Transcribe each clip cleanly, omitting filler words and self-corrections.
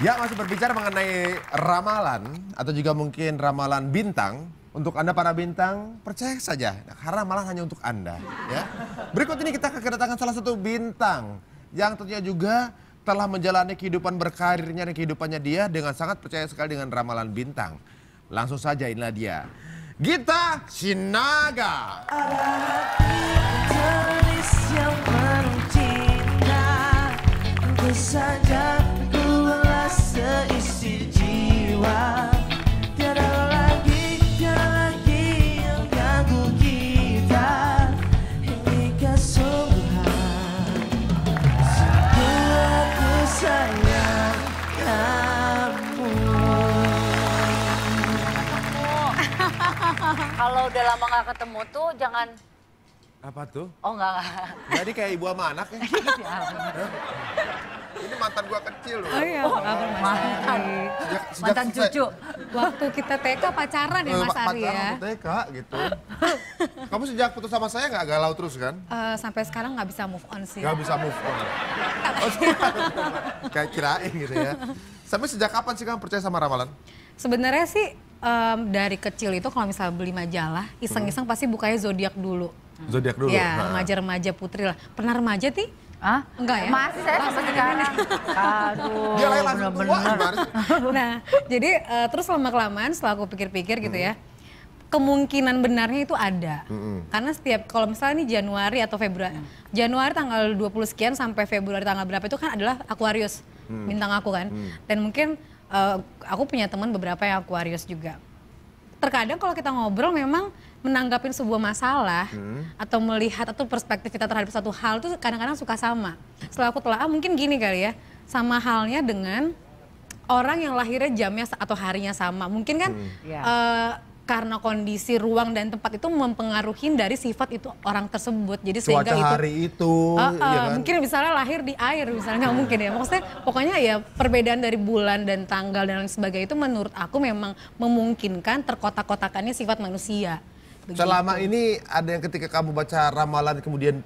Ya, masih berbicara mengenai ramalan atau juga mungkin ramalan bintang. Untuk Anda para bintang, percaya saja karena ramalan hanya untuk Anda, ya. Berikut ini kita kedatangan salah satu bintang yang tentunya juga telah menjalani kehidupan berkarirnya dan kehidupannya dia dengan sangat percaya sekali dengan ramalan bintang. Langsung saja inilah dia, Gita Sinaga. Ada hati tertulis yang penuh cinta, tentu saja ku lelah seisi jiwa. Tiada lagi yang ganggu kita ini kesungguhan. Sungguh aku sayang kamu. Kalau udah lama gak ketemu tuh jangan... Apa tuh? Oh enggak. Jadi kayak ibu sama anak ya? Hah? Ini mantan gua kecil loh. Oh iya, mantan. Mantan cucu. Waktu kita TK pacaran ya Mas Ari ya? Pacaran TK gitu. Kamu sejak putus sama saya nggak galau terus kan? Sampai sekarang nggak bisa move on sih. Nggak bisa move on. Kayak kirain gitu ya. Sampai sejak kapan sih kamu percaya sama ramalan? Sebenarnya sih dari kecil itu kalau misalnya beli majalah, iseng-iseng pasti bukanya zodiak dulu. Zodiak dulu? Ya, remaja-remaja putri lah. Pernah remaja Ti? Hah? Enggak ya? Masih saya sampai sekarang. Aduh, Dia lahir langsung tua gimana sih? Nah, jadi terus lama-kelamaan setelah aku pikir-pikir gitu ya, kemungkinan benarnya itu ada. Karena setiap, kalau misalnya nih Januari atau Februari, Januari tanggal 20 sekian sampai Februari tanggal berapa itu kan adalah Aquarius, bintang aku kan. Dan mungkin aku punya teman beberapa yang Aquarius juga. Terkadang kalau kita ngobrol memang menanggapin sebuah masalah atau melihat atau perspektif kita terhadap satu hal itu kadang-kadang suka sama. Setelah aku telah mungkin gini kali ya, sama halnya dengan orang yang lahirnya jamnya atau harinya sama. Mungkin kan karena kondisi ruang dan tempat itu mempengaruhi dari sifat itu orang tersebut. Jadi sehingga cuaca itu hari itu, ya kan? mungkin misalnya lahir di air misalnya, nggak mungkin ya. Maksudnya pokoknya ya perbedaan dari bulan dan tanggal dan lain sebagainya itu menurut aku memang memungkinkan terkotak-kotakannya sifat manusia. Begitu. Selama ini ada yang ketika kamu baca ramalan kemudian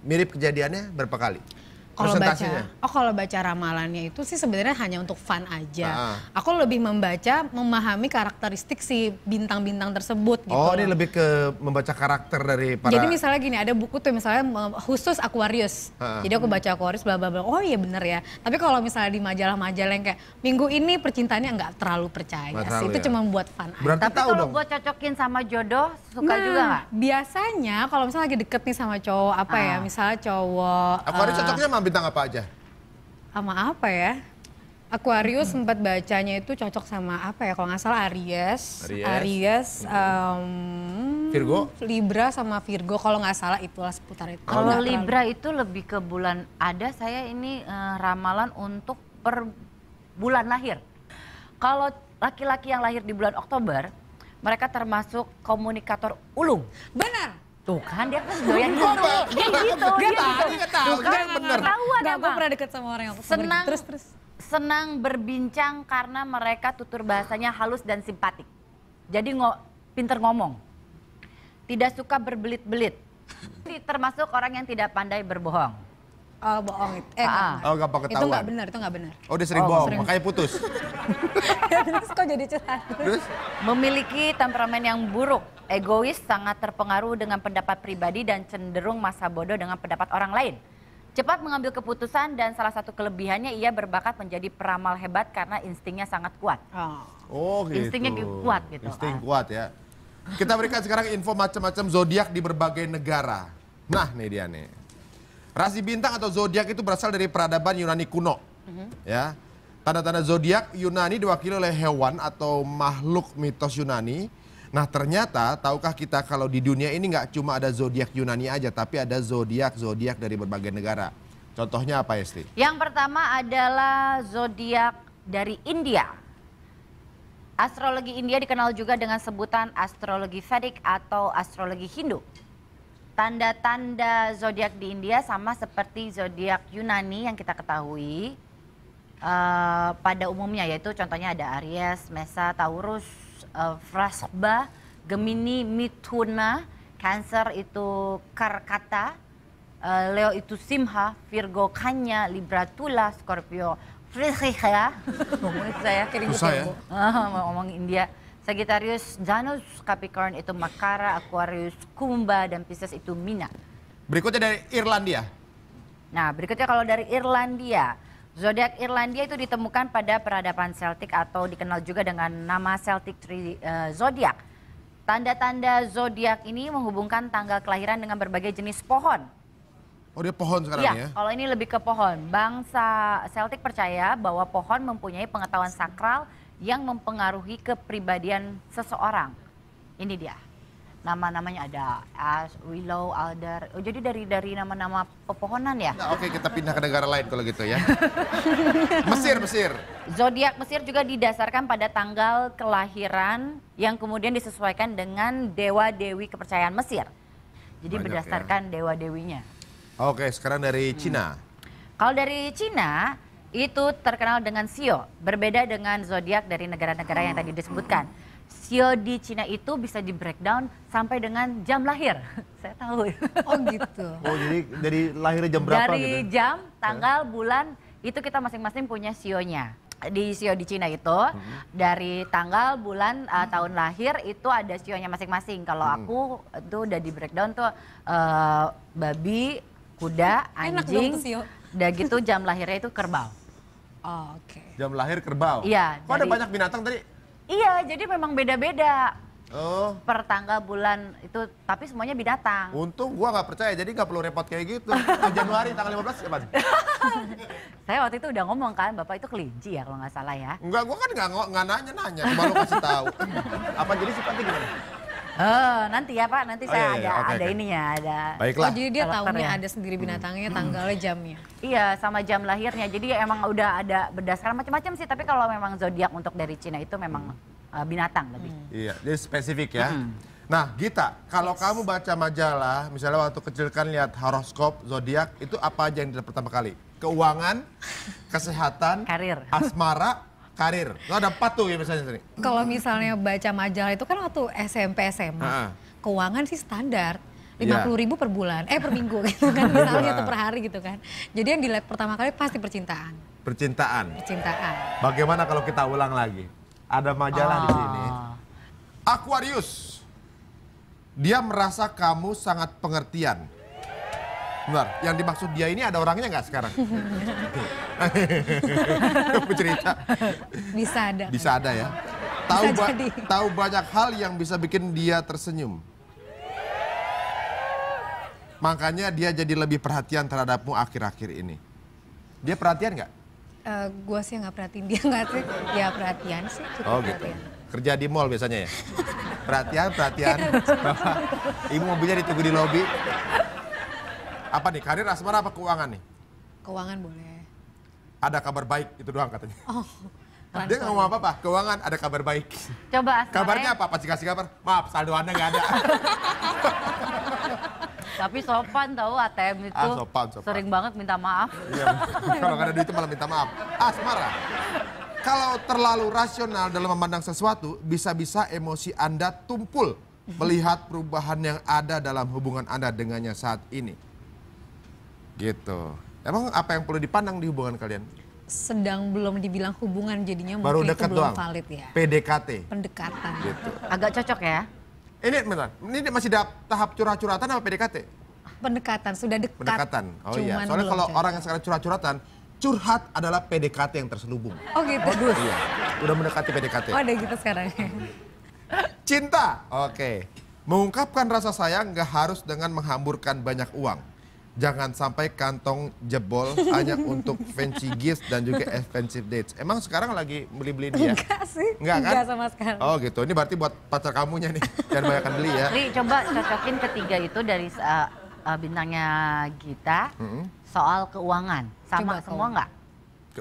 mirip kejadiannya berapa kali? Kalau baca ramalannya itu sih sebenarnya hanya untuk fun aja. Aku lebih memahami karakteristik si bintang-bintang tersebut gitu. Oh, ini lebih ke membaca karakter dari para... Jadi misalnya gini, ada buku tuh misalnya khusus Aquarius. Jadi aku baca Aquarius bla bla bla. Oh iya bener ya. Tapi kalau misalnya di majalah-majalah yang kayak minggu ini percintaannya nggak terlalu percaya sih. Itu cuma buat fun aja. Berarti tapi kalau buat cocokin sama jodoh suka juga nggak? Biasanya kalau misalnya lagi deket nih sama cowok apa ya, misalnya cowok Aquarius cocoknya sama bintang apa aja? sama apa ya? Aquarius sempat bacanya itu cocok sama apa ya? Kalau nggak salah Aries, Virgo, Libra sama Virgo. Kalau nggak salah itulah seputar itu. Kalau Libra itu lebih ke bulan ada. Saya ini ramalan untuk per bulan lahir. Kalau laki-laki yang lahir di bulan Oktober, mereka termasuk komunikator ulung. Benar. Tuh kan dia kan doyan gitu. Dia gitu. Dia tahu, Kan bener. ketahuan Gue emang. pernah deket sama orang yang Senang, terus. senang berbincang karena mereka tutur bahasanya halus dan simpatik. Jadi pinter ngomong. Tidak suka berbelit-belit. Termasuk orang yang tidak pandai berbohong. Oh bohong itu. Oh gampang ketahuan. Itu nggak benar. Oh dia sering bohong, makanya putus. Terus kok jadi curhat? Terus? Memiliki temperamen yang buruk, egois, sangat terpengaruh dengan pendapat pribadi dan cenderung masa bodoh dengan pendapat orang lain. Cepat mengambil keputusan dan salah satu kelebihannya ia berbakat menjadi peramal hebat karena instingnya sangat kuat. Oh gitu. Instingnya kuat gitu. Insting kuat ya. Kita berikan sekarang info macam-macam zodiak di berbagai negara. Nah nih dia nih. Rasi bintang atau zodiak itu berasal dari peradaban Yunani kuno. Ya. Tanda-tanda zodiak Yunani diwakili oleh hewan atau makhluk mitos Yunani. Nah ternyata tahukah kita kalau di dunia ini nggak cuma ada zodiak Yunani aja, tapi ada zodiak dari berbagai negara. Contohnya apa Esti? Yang pertama adalah zodiak dari India. Astrologi India dikenal juga dengan sebutan astrologi Vedic atau astrologi Hindu. Tanda-tanda zodiak di India sama seperti zodiak Yunani yang kita ketahui pada umumnya, yaitu contohnya ada Aries, Mesa, Taurus, Vrashba, Gemini, Mithuna, Cancer itu Karkata, Leo itu Simha, Virgo Kanya, Libra Tulah, Scorpio ya. Ngomongin saya. Susah ya? Ngomong India. Sagittarius, Janus, Capricorn itu Makara, Aquarius, Kumba, dan Pisces itu Mina. Berikutnya dari Irlandia. Nah, berikutnya kalau dari Irlandia. Zodiak Irlandia itu ditemukan pada peradaban Celtic atau dikenal juga dengan nama Celtic Tree Zodiac. Tanda-tanda zodiak ini menghubungkan tanggal kelahiran dengan berbagai jenis pohon. Oh dia pohon sekarang Iya, ya? kalau ini lebih ke pohon. Bangsa Celtic percaya bahwa pohon mempunyai pengetahuan sakral yang mempengaruhi kepribadian seseorang. Ini dia. Nama-namanya ada ash, willow, alder. Oh, jadi dari nama-nama pepohonan ya? Nah, oke, kita pindah ke negara lain kalau gitu ya. Mesir. Zodiak Mesir juga didasarkan pada tanggal kelahiran yang kemudian disesuaikan dengan dewa-dewi kepercayaan Mesir. Jadi Banyak berdasarkan dewa-dewinya. Oke, sekarang dari Cina. Kalau dari Cina itu terkenal dengan Sio, berbeda dengan zodiak dari negara-negara yang tadi disebutkan. Sio di Cina itu bisa di breakdown sampai dengan jam lahir. Saya tahu. Oh gitu. Oh jadi dari lahirnya jam berapa Dari gitu? jam, tanggal, bulan itu kita masing-masing punya sionya. Di Sio di Cina itu dari tanggal, bulan, tahun lahir itu ada sionya masing-masing. Kalau aku itu udah di breakdown tuh babi, kuda, Enak anjing, dong tuh Sio. udah gitu jam lahirnya itu kerbau. Oh, oke. Jam lahir kerbau? Iya, Kok ada dari- banyak binatang tadi? Iya, jadi memang beda-beda Oh, per tanggal bulan itu, tapi semuanya binatang. untung gua nggak percaya, jadi nggak perlu repot kayak gitu. Oh, Januari tanggal 15 kapan? Saya waktu itu udah ngomong kan, Bapak itu kelinci ya kalau nggak salah ya. Enggak, gua kan nggak nanya, cuma lu kasih tahu. Apa jadi sifatnya gimana? Nanti ya Pak, nanti Oh, saya iya, iya, ada oke. ininya, ada. Baiklah. Oh jadi dia Karakternya. tahunya ada sendiri binatangnya, tanggalnya, jamnya. Iya, sama jam lahirnya. Jadi emang udah ada berdasarkan macam-macam sih, tapi kalau memang zodiak untuk dari Cina itu memang binatang lebih. Iya, jadi spesifik ya. Nah, Gita, kalau kamu baca majalah, misalnya waktu kecil kan lihat horoskop, zodiak, itu apa aja yang dilihat pertama kali? Keuangan, kesehatan, Karir. asmara, karir. Itu ada 4 tuh ya misalnya sini. Kalau misalnya baca majalah itu kan waktu SMP, SMA. Heeh. Keuangan sih standar. Iya. 50.000 per bulan, per minggu gitu kan misalnya atau per hari gitu kan. Jadi yang dilihat pertama kali pasti percintaan. Percintaan. Percintaan. Bagaimana kalau kita ulang lagi? Ada majalah di sini. Oh. Aquarius. Dia merasa kamu sangat pengertian. Benar, yang dimaksud dia ini ada orangnya nggak sekarang? Kamu cerita. Bisa ada. Bisa ada ya. Bisa jadi. Tahu banyak hal yang bisa bikin dia tersenyum. Makanya dia jadi lebih perhatian terhadapmu akhir-akhir ini. Dia perhatian nggak? Gue sih nggak perhatiin dia nggak sih. Ya perhatian sih. Cukup Oh gitu. perhatian. Kerja di mall biasanya ya? Perhatian. Ibu mobilnya ditunggu di lobi. Apa nih, karir, asmara apa keuangan nih? Keuangan boleh. Ada kabar baik, itu doang katanya. Oh. Dia transfer. nggak ngomong apa-apa, keuangan ada kabar baik. Coba asmara. Kabarnya apa? Pasti kasih kabar, maaf saldo Anda nggak ada. Tapi sopan tahu ATM itu. Sopan. Sering banget minta maaf. Iya, kalau nggak ada duit itu malah minta maaf. Asmara, kalau terlalu rasional dalam memandang sesuatu, bisa-bisa emosi Anda tumpul melihat perubahan yang ada dalam hubungan Anda dengannya saat ini. Gitu. Emang apa yang perlu dipandang di hubungan kalian? Sedang belum dibilang hubungan jadinya Baru mungkin itu dekat belum doang. valid ya. PDKT. Pendekatan. Gitu. Agak cocok ya. Ini bentar, ini masih tahap curhat-curhatan apa PDKT? Pendekatan sudah dekat. Pendekatan. Oh iya, Cuman soalnya belum kalau jadi. orang yang sekarang curhat-curhatan, curhat adalah PDKT yang terselubung. Oh gitu. Iya, udah mendekati PDKT. Oh ada gitu sekarang. Cinta, oke. Mengungkapkan rasa sayang nggak harus dengan menghamburkan banyak uang. Jangan sampai kantong jebol hanya untuk fancy gifts dan juga expensive dates. Emang sekarang lagi beli-beli dia? Enggak sih. Enggak kan? Enggak sama sekali. Oh gitu, ini berarti buat pacar kamunya nih. Jangan banyakkan beli ya. Ri, coba cocokin ketiga itu dari bintangnya Gita soal keuangan. Sama Coba semua nggak?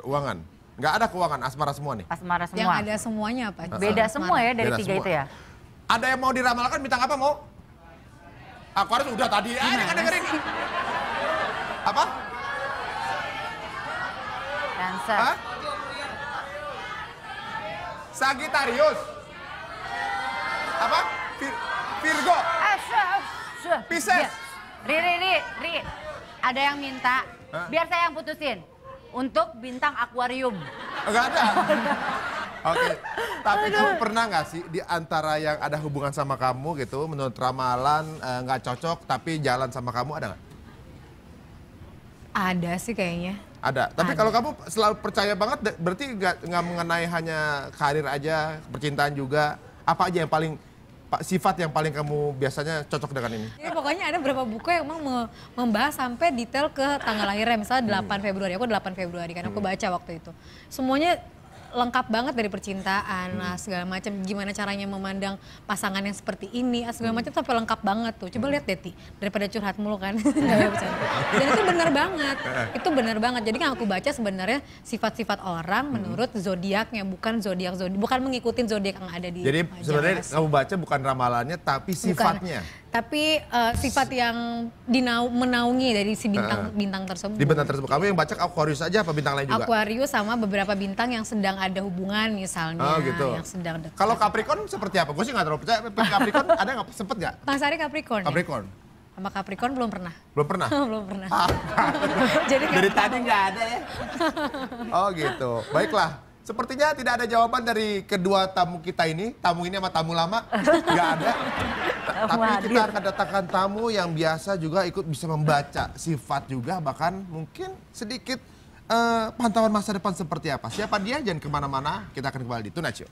Keuangan. Nggak ada keuangan, asmara semua nih. Asmara Yang semua. ada semuanya apa? Beda semua ya dari Beda tiga semua. itu ya? Ada yang mau diramalkan bintang apa mau? Aquarius udah tadi. Ini kan dengerin. Apa? Cancer. Hah? Sagittarius. Apa? Virgo. Iya. Pisces. Ri. Ada yang minta, Hah? biar saya yang putusin. untuk bintang akuarium. Enggak ada. Oke, tapi kamu pernah nggak sih di antara yang ada hubungan sama kamu gitu, menurut ramalan nggak cocok tapi jalan sama kamu, ada nggak? Ada sih kayaknya. Ada. Tapi kalau kamu selalu percaya banget, berarti nggak mengenai hanya karir aja, percintaan juga. Apa aja yang paling sifat yang paling kamu biasanya cocok dengan ini? Jadi pokoknya ada beberapa buku yang emang membahas sampai detail ke tanggal lahirnya. Misalnya 8 Februari, aku 8 Februari kan aku baca waktu itu. Semuanya lengkap banget dari percintaan, lah segala macam, gimana caranya memandang pasangan yang seperti ini, segala macam sampai lengkap banget tuh. Coba lihat Deti, daripada curhat mulu kan. Dan itu benar banget. Itu benar banget. Jadi yang aku baca sebenarnya sifat-sifat orang menurut zodiaknya, bukan bukan mengikuti zodiak yang ada di Jadi sebenarnya majalah. kamu baca bukan ramalannya tapi sifatnya. Tapi sifat yang menaungi dari si bintang tersebut. Di bintang tersebut. Kamu yang baca Aquarius aja apa bintang lain juga? Aquarius sama beberapa bintang yang sedang ada hubungan misalnya. Oh gitu. Yang sedang dekat. Kalau Capricorn seperti apa? Gue sih nggak terlalu percaya. Capricorn ada nggak? Sempet nggak? Bang Sari Capricorn. Capricorn. Ya? Sama Capricorn belum pernah. Belum pernah? Belum pernah. Jadi dari tadi nggak ada ya? Oh gitu. Baiklah. Sepertinya tidak ada jawaban dari kedua tamu kita ini. Tamu ini sama tamu lama. Nggak ada. Tapi kita akan datangkan tamu yang biasa juga ikut bisa membaca sifat juga. Bahkan mungkin sedikit pantauan masa depan seperti apa. Siapa dia? Jangan kemana-mana. Kita akan kembali di Tonight Show.